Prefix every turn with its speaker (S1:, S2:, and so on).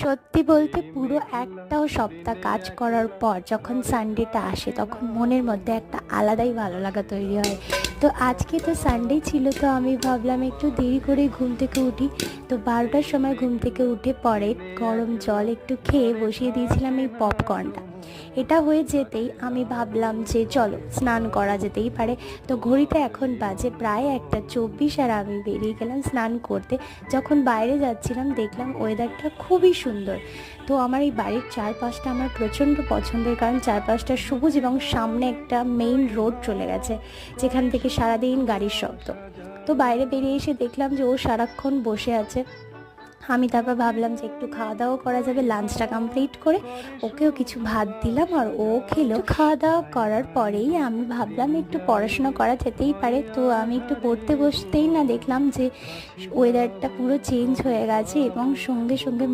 S1: সত্যি বলতে পুরো একটাও সপ্তাহ কাজ করার পর যখন সানডেটা আসে তখন মনের মধ্যে একটা আলাদাই ভালো লাগা তৈরি হয়। তো আজকে তো সানডে ছিল, তো আমি ভাবলাম একটু দেরি করে ঘুম থেকে উঠি। তো 12টার সময় ঘুম থেকে উঠে পরে গরম জল একটু খেয়ে বসিয়ে দিয়েছিলাম এই পপকর্নটা। এটা হয়ে যেতেই আমি ভাবলাম যে চলো স্নান করা যেতেই পারে। তো ঘড়িটা এখন বাজে প্রায় 1:24 আর আমি বেরিয়ে গেলাম স্নান করতে। যখন বাইরে যাচ্ছিলাম দেখলাম ওয়েদারটা খুবই সুন্দর। তো আমার এই বাড়ির চারপাশটা আমার প্রচণ্ড পছন্দের, কারণ চারপাশটা সবুজ এবং সামনে একটা মেইন রোড চলে গেছে যেখান থেকে সারাদিন গাড়ির শব্দ। তো বাইরে বেরিয়ে এসে দেখলাম যে ও সারাক্ষণ বসে আছে। আমি তারপর ভাবলাম যে একটু খাওয়া দাওয়া করা যাবে, লাঞ্চটা কমপ্লিট করে ওকেও কিছু ভাত দিলাম আর ও খেলো। খাওয়া দাওয়া করার পরেই আমি ভাবলাম একটু পড়াশোনা করা যেতেই পারে। তো আমি একটু পড়তে বসতেই না দেখলাম যে ওয়েদারটা পুরো চেঞ্জ হয়ে গেছে এবং সঙ্গে সঙ্গে